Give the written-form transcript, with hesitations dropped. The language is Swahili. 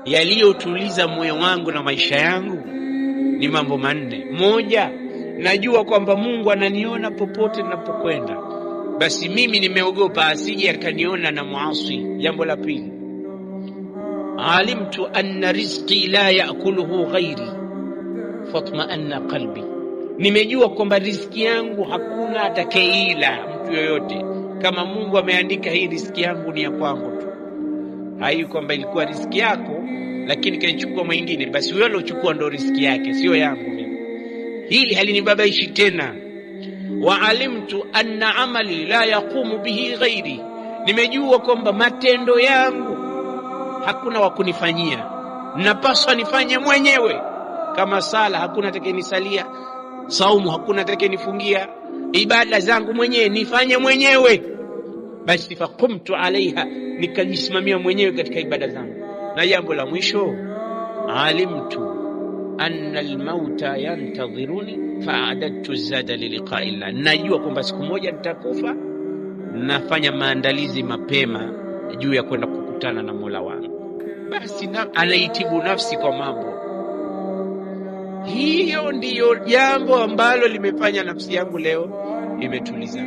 yaliyotuliza moyo wangu na maisha yangu ni mambo manne. Moja, najua kwamba Mungu ananiona popote ninapokwenda, basi mimi nimeogopa asije akaniona na muasi. Jambo la pili, alimtu anna rizqi la yaakuluhu ghairi fatma'anna qalbi, nimejua kwamba riziki yangu hakuna atakayeila mtu yoyote. Kama Mungu ameandika hii riziki yangu ni ya kwangu tu, hai kwamba ilikuwa riziki yako lakini kaichukua mwingine, basi wewe uliochukua ndo riziki yake, sio yangu mimi. Hili halinibabaishi tena. Wa alimtu anna amali la yaqumu bihi ghairi, nimejua kwamba matendo yangu hakuna wa kunifanyia, napaswa nifanye mwenyewe. Kama sala hakuna atakayenisalia, saumu hakuna atakayenifungia, ibada zangu mwenyewe nifanye mwenyewe. Basi faqumtu alaiha, nikajisimamia mwenyewe katika ibada zangu. Na jambo la mwisho, alimtu anna almauta yantadhiruni fa'adadtu zada liliqa'i Allah, najua kwamba siku moja nitakufa, nafanya maandalizi mapema juu ya kwenda kukutana na Mola wangu. Basi anaitibu nafsi kwa mambo. Hiyo ndiyo jambo ambalo limefanya nafsi yangu leo imetuliza.